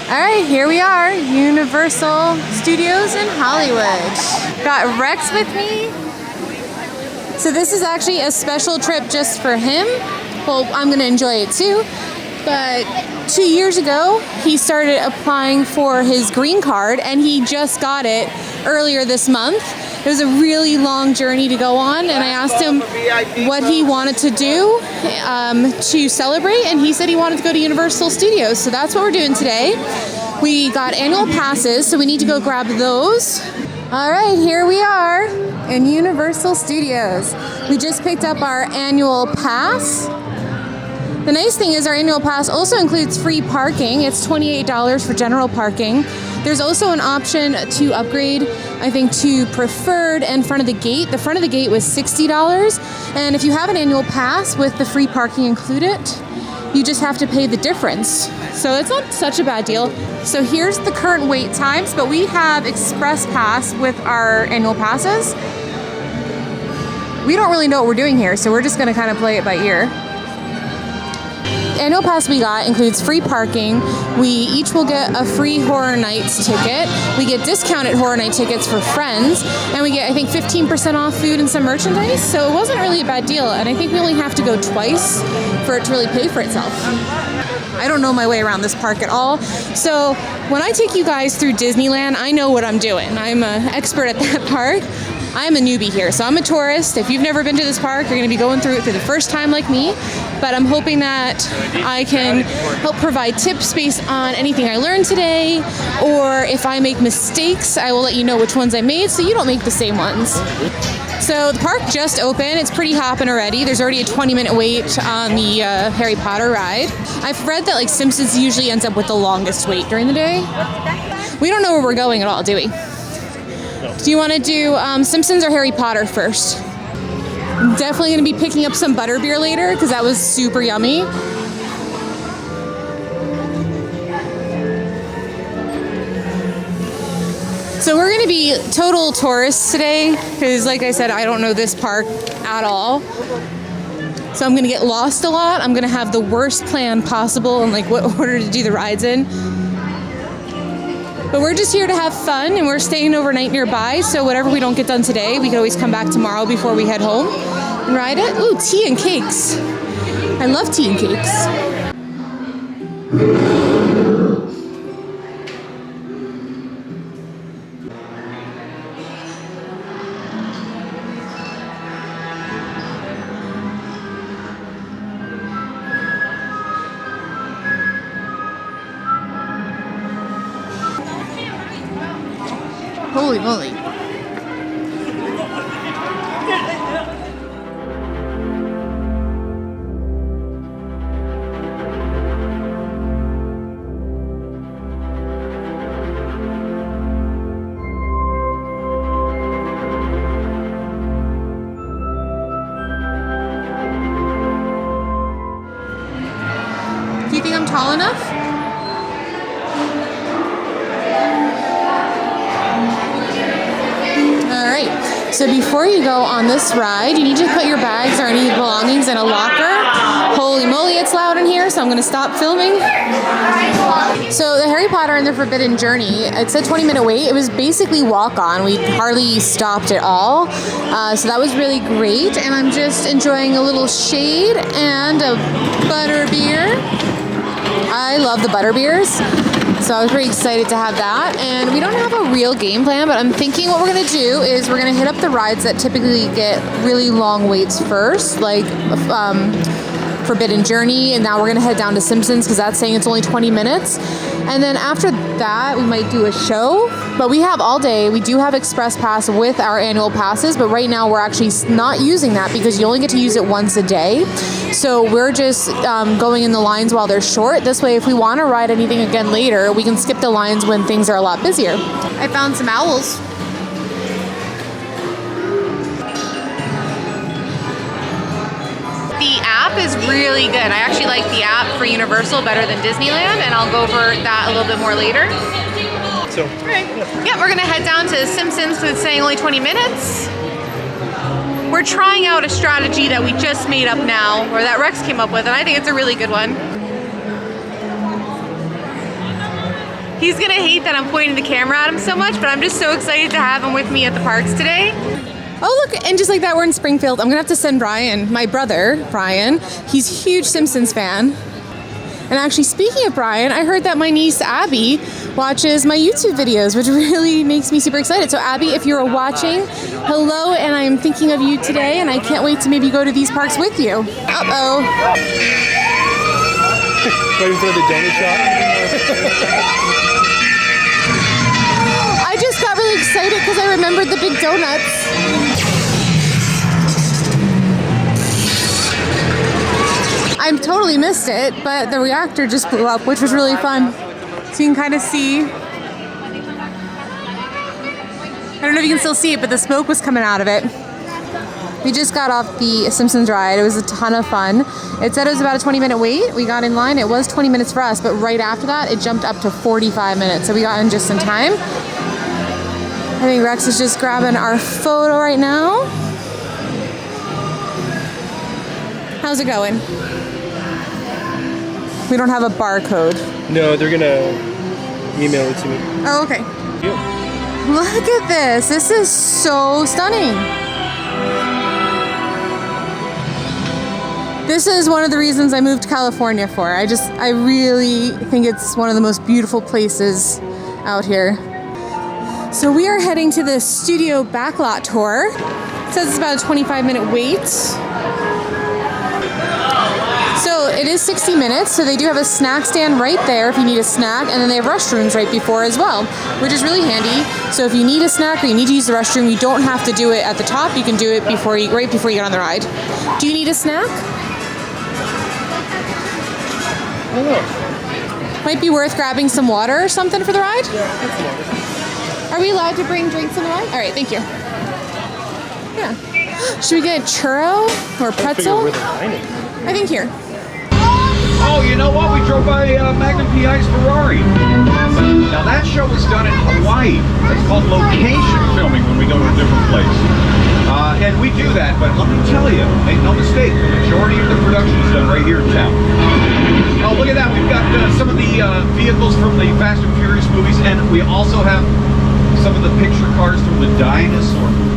All right, here we are, Universal Studios in Hollywood. Got Rex with me. So this is actually a special trip just for him. Well, I'm gonna enjoy it too. But 2 years ago, he started applying for his green card and he just got it earlier this month. It was a really long journey to go on, and I asked him what he wanted to do to celebrate, and he said he wanted to go to Universal Studios. So that's what we're doing today. We got annual passes, so we need to go grab those. All right, here we are in Universal Studios. We just picked up our annual pass. The nice thing is our annual pass also includes free parking. It's $28 for general parking. There's also an option to upgrade, I think, to preferred and front of the gate. The front of the gate was $60, and if you have an annual pass with the free parking included, you just have to pay the difference. So it's not such a bad deal. So here's the current wait times, but we have express pass with our annual passes. We don't really know what we're doing here, so we're just gonna kind of play it by ear. Annual pass we got includes free parking. We each will get a free Horror Nights ticket. We get discounted Horror Night tickets for friends, and we get, I think, 15% off food and some merchandise. So it wasn't really a bad deal, and I think we only have to go twice for it to really pay for itself. I don't know my way around this park at all. So when I take you guys through Disneyland, I know what I'm doing. I'm an expert at that park. I'm a newbie here, so I'm a tourist. If you've never been to this park, you're gonna be going through it for the first time like me, but I'm hoping that I can help provide tips based on anything I learned today, or if I make mistakes, I will let you know which ones I made so you don't make the same ones. So the park just opened. It's pretty hopping already. There's already a 20-minute wait on the Harry Potter ride. I've read that like Simpsons usually ends up with the longest wait during the day. We don't know where we're going at all, do we? Do you want to do Simpsons or Harry Potter first? I'm definitely going to be picking up some butterbeer later because that was super yummy. So we're going to be total tourists today because, like I said, I don't know this park at all. So I'm going to get lost a lot. I'm going to have the worst plan possible and like what order to do the rides in. But we're just here to have fun, and we're staying overnight nearby, so whatever we don't get done today, we can always come back tomorrow before we head home and ride it. Ooh, tea and cakes. I love tea and cakes. Holy moly. Do you think I'm tall enough? So before you go on this ride, you need to put your bags or any belongings in a locker. Holy moly, it's loud in here, so I'm going to stop filming. So the Harry Potter and the Forbidden Journey, it's a 20-minute wait. It was basically walk-on. We hardly stopped at all. So that was really great, and I'm just enjoying a little shade and a butterbeer. I love the butterbeers. So I was pretty excited to have that. And we don't have a real game plan, but I'm thinking what we're going to do is we're going to hit up the rides that typically get really long waits first, like Forbidden Journey, and now we're going to head down to Simpsons because that's saying it's only 20 minutes. And then after that, we might do a show, but we have all day. We do have Express Pass with our annual passes, but right now we're actually not using that because you only get to use it once a day. So we're just going in the lines while they're short. This way, if we want to ride anything again later, we can skip the lines when things are a lot busier. I found some owls. The app is really good. I actually like the app for Universal better than Disneyland, and I'll go over that a little bit more later. So, okay. Yeah, we're gonna head down to Simpsons because it's saying only 20 minutes. We're trying out a strategy that we just made up now, or that Rex came up with, and I think it's a really good one. He's gonna hate that I'm pointing the camera at him so much, but I'm just so excited to have him with me at the parks today. Oh look, and just like that, we're in Springfield. I'm gonna have to send Brian, my brother, Brian. He's a huge Simpsons fan. And actually, speaking of Brian, I heard that my niece, Abby, watches my YouTube videos, which really makes me super excited. So Abby, if you're watching, hello, and I'm thinking of you today, and I can't wait to maybe go to these parks with you. Uh-oh. Waiting for the donut shop. I just got really excited because I remembered the big donuts. I totally missed it, but the reactor just blew up, which was really fun. So you can kind of see, I don't know if you can still see it, but the smoke was coming out of it. We just got off the Simpsons Ride. It was a ton of fun. It said it was about a 20-minute wait. We got in line. It was 20 minutes for us, but right after that, it jumped up to 45 minutes. So we got in just in time. I think Rex is just grabbing our photo right now. How's it going? We don't have a barcode. No, they're gonna email it to me. Oh, okay. Yeah. Look at this. This is so stunning. This is one of the reasons I moved to California for. I really think it's one of the most beautiful places out here. So we are heading to the studio backlot tour. It says it's about a 25-minute wait. So it is 60 minutes, so they do have a snack stand right there if you need a snack, and then they have restrooms right before as well, which is really handy. So if you need a snack or you need to use the restroom, you don't have to do it at the top. You can do it right before you get on the ride. Do you need a snack? I don't know. Might be worth grabbing some water or something for the ride. Yeah, that's the water. Are we allowed to bring drinks on the ride? All right, thank you. Yeah. Should we get a churro or a pretzel? I think here. Oh, you know what? We drove by Magnum PI's Ferrari. Now that show was done in Hawaii. It's called location filming when we go to a different place. And we do that, but let me tell you, make no mistake, the majority of the production is done right here in town. Oh, look at that. We've got some of the vehicles from the Fast and Furious movies, and we also have some of the picture cars from the dinosaur movies.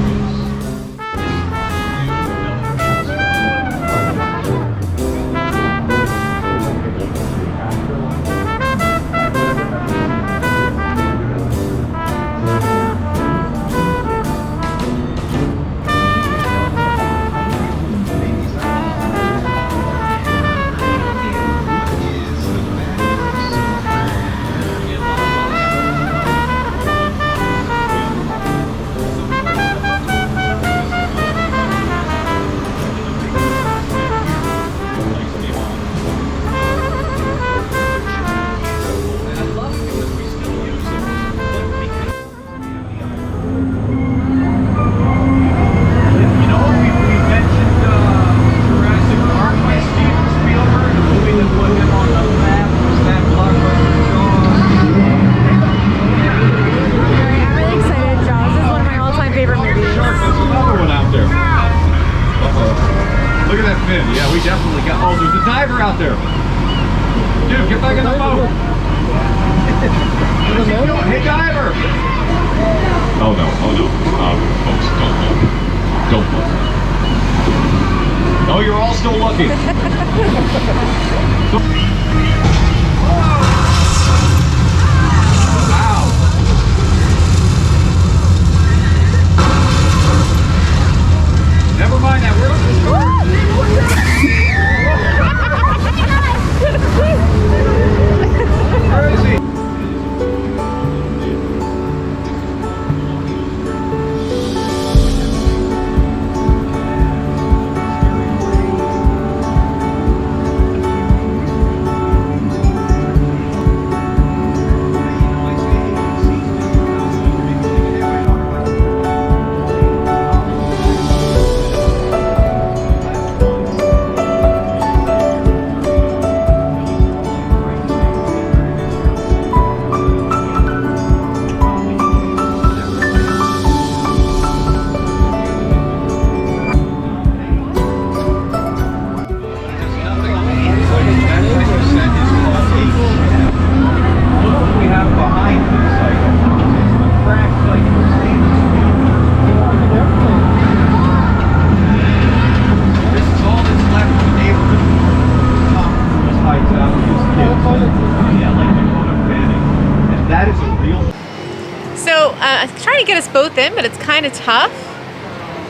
I'm trying to get us both in, but it's kind of tough.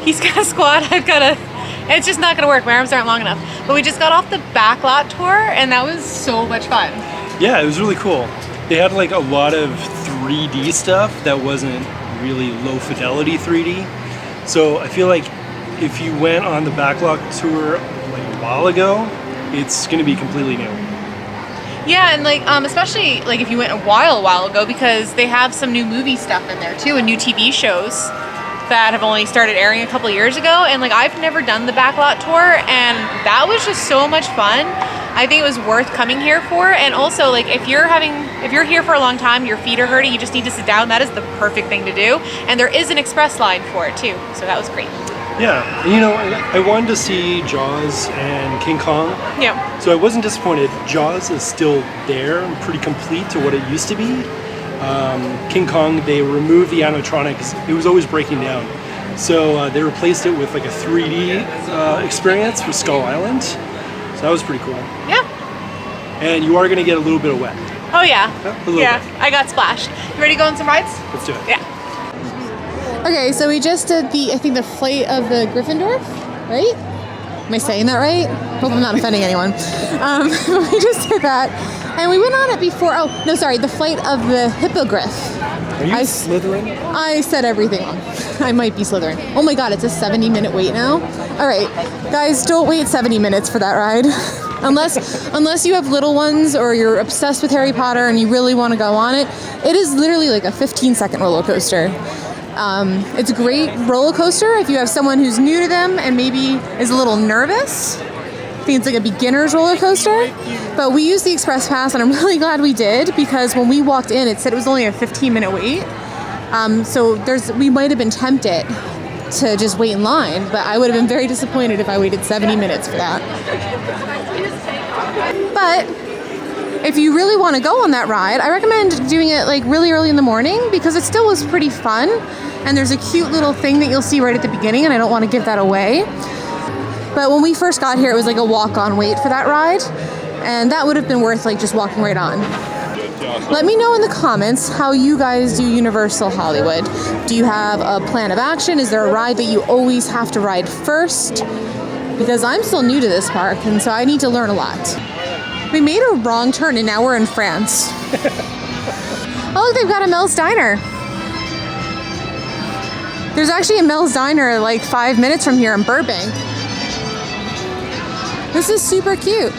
He's got a squat, I've got a... It's just not gonna work, my arms aren't long enough. But we just got off the backlot tour, and that was so much fun. Yeah, it was really cool. They had like a lot of 3D stuff that wasn't really low fidelity 3D. So I feel like if you went on the backlot tour like a while ago, it's gonna be completely new. Yeah, and like especially like if you went a while ago, because they have some new movie stuff in there too, and new TV shows that have only started airing a couple years ago. And like I've never done the backlot tour, and that was just so much fun. I think it was worth coming here for. And also, like if you're here for a long time, your feet are hurting, you just need to sit down, that is the perfect thing to do. And there is an express line for it too, so that was great. Yeah, and you know, I wanted to see Jaws and King Kong. Yeah. So I wasn't disappointed. Jaws is still there and pretty complete to what it used to be. King Kong, they removed the animatronics. It was always breaking down. So they replaced it with like a 3D experience for Skull Island. So that was pretty cool. Yeah. And you are going to get a little bit of wet. Oh yeah. A little bit. I got splashed. You ready to go on some rides? Let's do it. Yeah. Okay, so we just did I think the flight of the Gryffindor, right? Am I saying that right? Hope I'm not offending anyone. We just did that. And we went on it before, the flight of the Hippogriff. Are you Slytherin? I said everything wrong. I might be Slytherin. Oh my god, it's a 70-minute wait now. All right, guys, don't wait 70 minutes for that ride. Unless you have little ones or you're obsessed with Harry Potter and you really want to go on it. It is literally like a 15-second roller coaster. It's a great roller coaster if you have someone who's new to them and maybe is a little nervous. I think it's like a beginner's roller coaster. But we used the express pass, and I'm really glad we did, because when we walked in, it said it was only a 15-minute wait. So we might have been tempted to just wait in line, but I would have been very disappointed if I waited 70 minutes for that. But if you really want to go on that ride, I recommend doing it like really early in the morning, because it still was pretty fun. And there's a cute little thing that you'll see right at the beginning, and I don't want to give that away. But when we first got here, it was like a walk-on wait for that ride. And that would have been worth like just walking right on. Let me know in the comments how you guys do Universal Hollywood. Do you have a plan of action? Is there a ride that you always have to ride first? Because I'm still new to this park, and so I need to learn a lot. We made a wrong turn, and now we're in France. Oh, look, they've got a Mel's Diner. There's actually a Mel's Diner like 5 minutes from here in Burbank. This is super cute.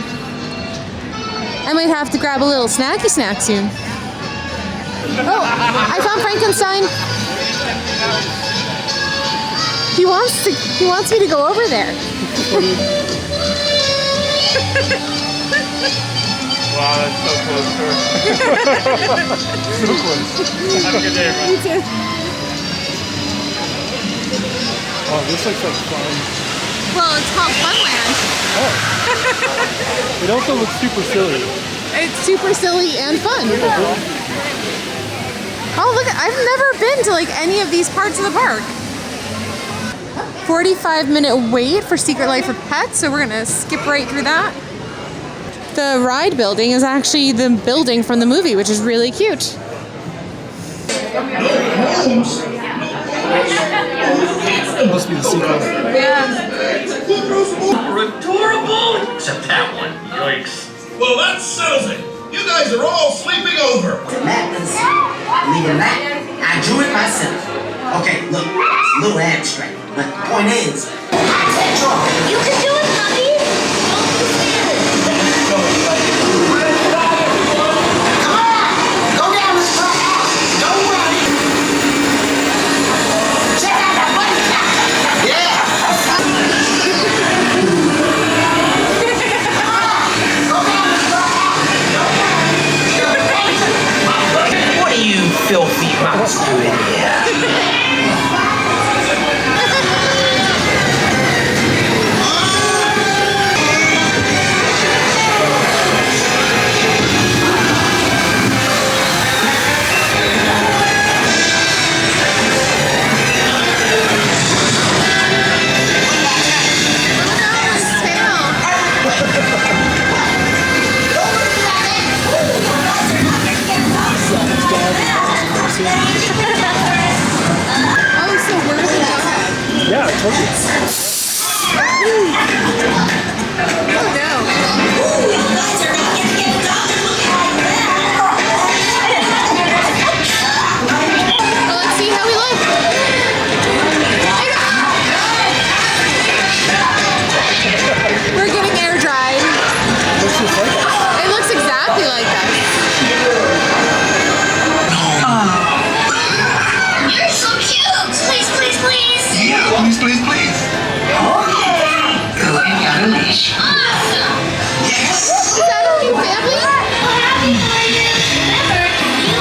I might have to grab a little snacky snack soon. Oh, I found Frankenstein. He wants me to go over there. Wow, that's so close to her. So close. Have a good day, everyone. You too. Oh, this looks like fun. Well, it's called Funland. Oh. It also looks super silly. It's super silly and fun. Oh, look, I've never been to like any of these parts of the park. 45-minute wait for Secret Life of Pets, so we're gonna skip right through that. The ride building is actually the building from the movie, which is really cute. It must be the sequel. Yeah. Adorable! Except that one. Yikes. Well, that settles it. You guys are all sleeping over. Madness. Believe it or not, I drew it myself. Okay, look, it's a little abstract, but the point is, I said draw. You can do it, buddy. Don't be scared. Come on, go down this path. Don't run. Check out that bunny top. Yeah. Come on, go down this path. What are you filthy mouse doing here? I told you. Oh no. Well, let's see how we look. We're getting air dried. Looks just like that. It looks exactly like that. You're so cute. Please, please, please. Yeah, please, please, please. Okay. Go and got a leash. Awesome. Yes. Is that a new family? Well, happy holidays. Remember, you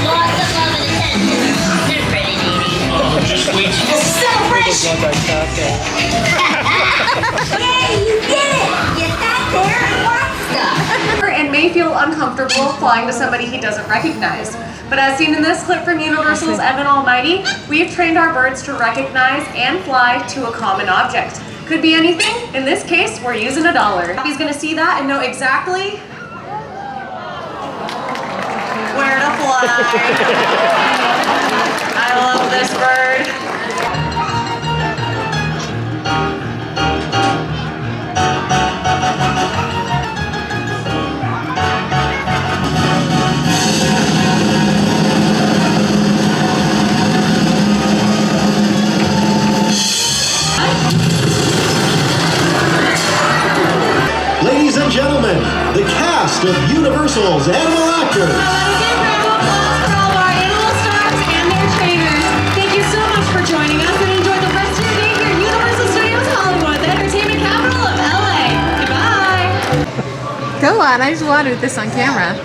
lots of love and attention. They're pretty needy. Oh, just wait. It's a celebration. Yay, you did it. You sat there and watched stuff. And may feel uncomfortable flying to somebody he doesn't recognize. But as seen in this clip from Universal's Evan Almighty, we've trained our birds to recognize and fly to a common object. Could be anything. In this case, we're using $1. He's gonna see that and know exactly where to fly. I love this bird. Ladies and gentlemen, the cast of Universal's Animal Actors. Let us give a round of applause for all of our animal stars and their trainers. Thank you so much for joining us and enjoy the rest of your day here at Universal Studios Hollywood, the entertainment capital of LA. Goodbye. Go on, I just wanted this on camera.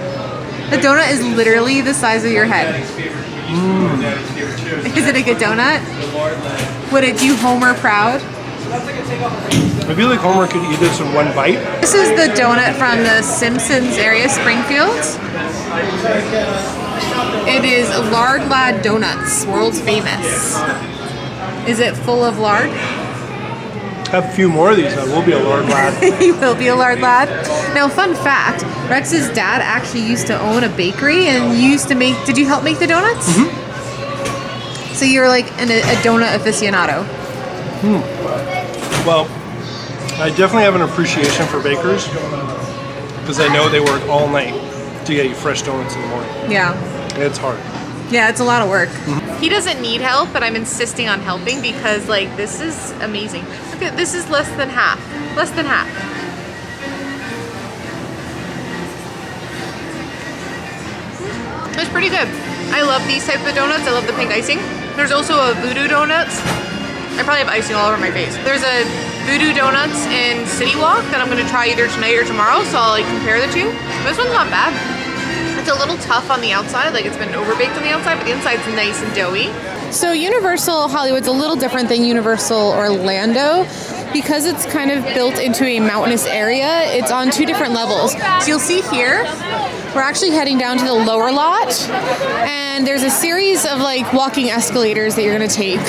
The donut is literally the size of your head. Is it a good donut? Would it do Homer proud? I feel like Homer could eat this in one bite. This is the donut from the Simpsons area, Springfield. It is Lard Lad Donuts, world's famous. Is it full of lard? Have a few more of these, I will be a Lord Lad. You will be a Lard Lad. Now, fun fact, Rex's dad actually used to own a bakery and used to make, did you help make the donuts? Mm-hmm. So you're like a donut aficionado. Well, I definitely have an appreciation for bakers because I know they work all night to get you fresh donuts in the morning. Yeah. It's hard. Yeah, it's a lot of work. He doesn't need help, but I'm insisting on helping because, like, this is amazing. Look at this, is less than half. Less than half. It's pretty good. I love these type of donuts. I love the pink icing. There's also a Voodoo Donuts. I probably have icing all over my face. There's a Voodoo Donuts in City Walk that I'm gonna try either tonight or tomorrow, so I'll like compare the two. This one's not bad. It's a little tough on the outside, like it's been overbaked on the outside, but the inside's nice and doughy. So Universal Hollywood's a little different than Universal Orlando because it's kind of built into a mountainous area. It's on two different levels. So you'll see here, we're actually heading down to the lower lot, and there's a series of like walking escalators that you're gonna take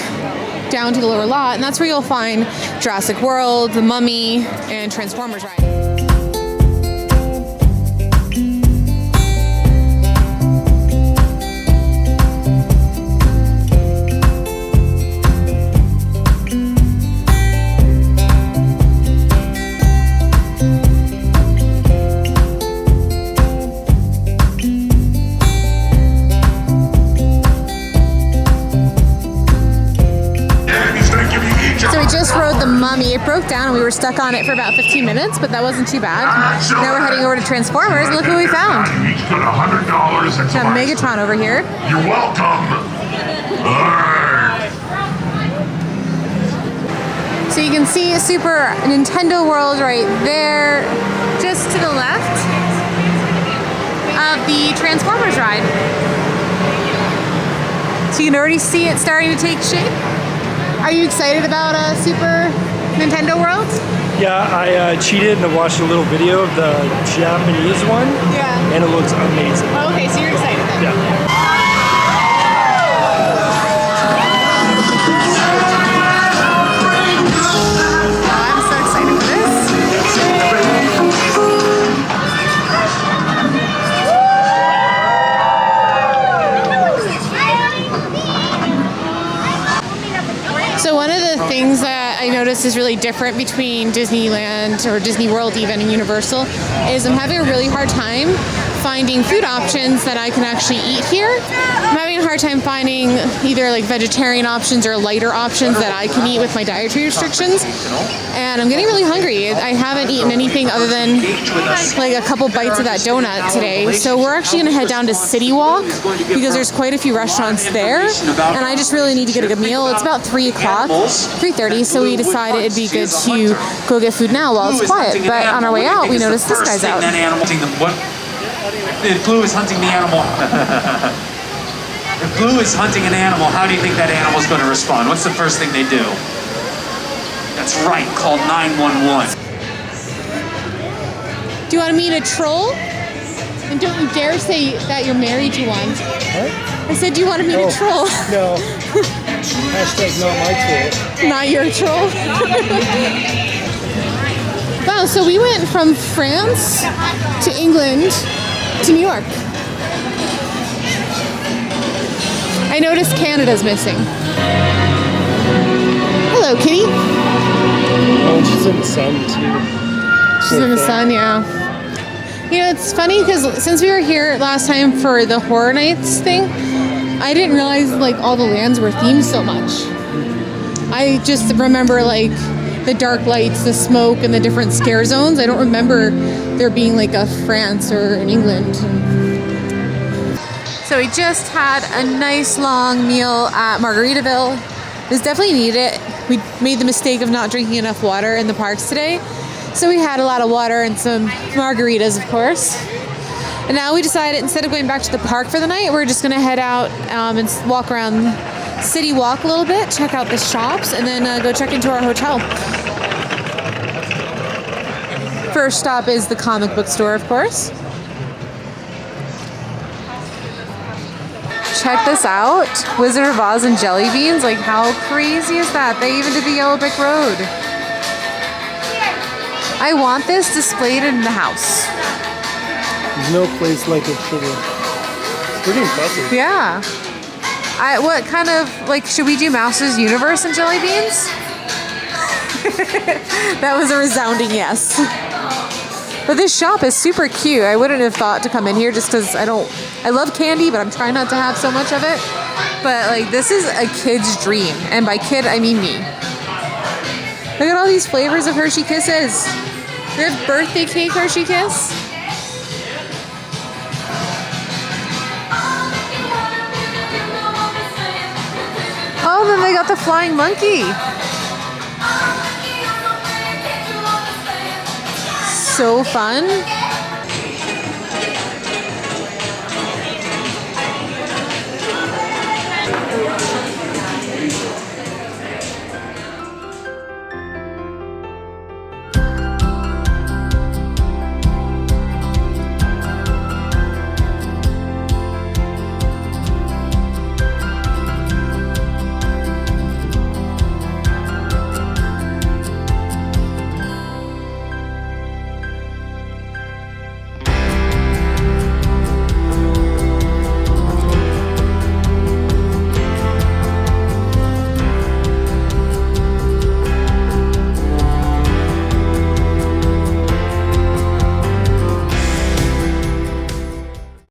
down to the lower lot, and that's where you'll find Jurassic World, The Mummy, and Transformers Ride. So we just rode The Mummy. It broke down and we were stuck on it for about 15 minutes, but that wasn't too bad. Now we're heading over to Transformers and look what we found. Each got $100 and We have Megatron over here. You're welcome. So you can see Super Nintendo World right there, just to the left of the Transformers ride. So you can already see it starting to take shape. Are you excited about Super Nintendo World? Yeah, I cheated and watched a little video of the Japanese one. Yeah. And it looks amazing. Oh, okay, so you're excited then. Yeah. I'm so excited for this. So one of the things things that I noticed is really different between Disneyland or Disney World even and Universal is I'm having a really hard time finding food options that I can actually eat here. I'm having a hard time finding either like vegetarian options or lighter options that I can eat with my dietary restrictions. And I'm getting really hungry. I haven't eaten anything other than like a couple bites of that donut today. So we're actually gonna head down to City Walk because there's quite a few restaurants there. And I just really need to get a good meal. It's about 3 o'clock, 3:30, so we decided it'd be good to go get food now while it's quiet. But on our way out, we noticed this guy's out. If Blue is hunting the animal, if Blue is hunting an animal, how do you think that animal's going to respond? What's the first thing they do? That's right, call 911. Do you want to meet a troll? And don't you dare say that you're married to one. What? I said, do you want to meet a troll? No. Hashtag not my troll. Not your troll. Wow, so we went from France to England to New York. I noticed Canada's missing. Hello, kitty. Oh, she's in the sun too. She's in the sun, yeah. You know, it's funny because since we were here last time for the Horror Nights thing, I didn't realize like all the lands were themed so much. I just remember like the dark lights, the smoke, and the different scare zones. I don't remember there being like a France or an England. So we just had a nice long meal at Margaritaville. It was definitely needed. We made the mistake of not drinking enough water in the parks today. So we had a lot of water and some margaritas, of course. And now we decided instead of going back to the park for the night, we're just gonna head out and walk around City Walk a little bit, check out the shops, and then go check into our hotel. First stop is the comic book store, of course. Check this out. Wizard of Oz and jelly beans. Like, how crazy is that? They even did the Yellow Brick Road. I want this displayed in the house. There's no place like it for them. It's pretty impressive. Yeah. What kind of, like, should we do Masters Universe and jelly beans? That was a resounding yes. But this shop is super cute. I wouldn't have thought to come in here just because I love candy, but I'm trying not to have so much of it. But like, this is a kid's dream. And by kid, I mean me. Look at all these flavors of Hershey Kisses. We have birthday cake Hershey Kiss. Oh, then they got the flying monkey. So fun.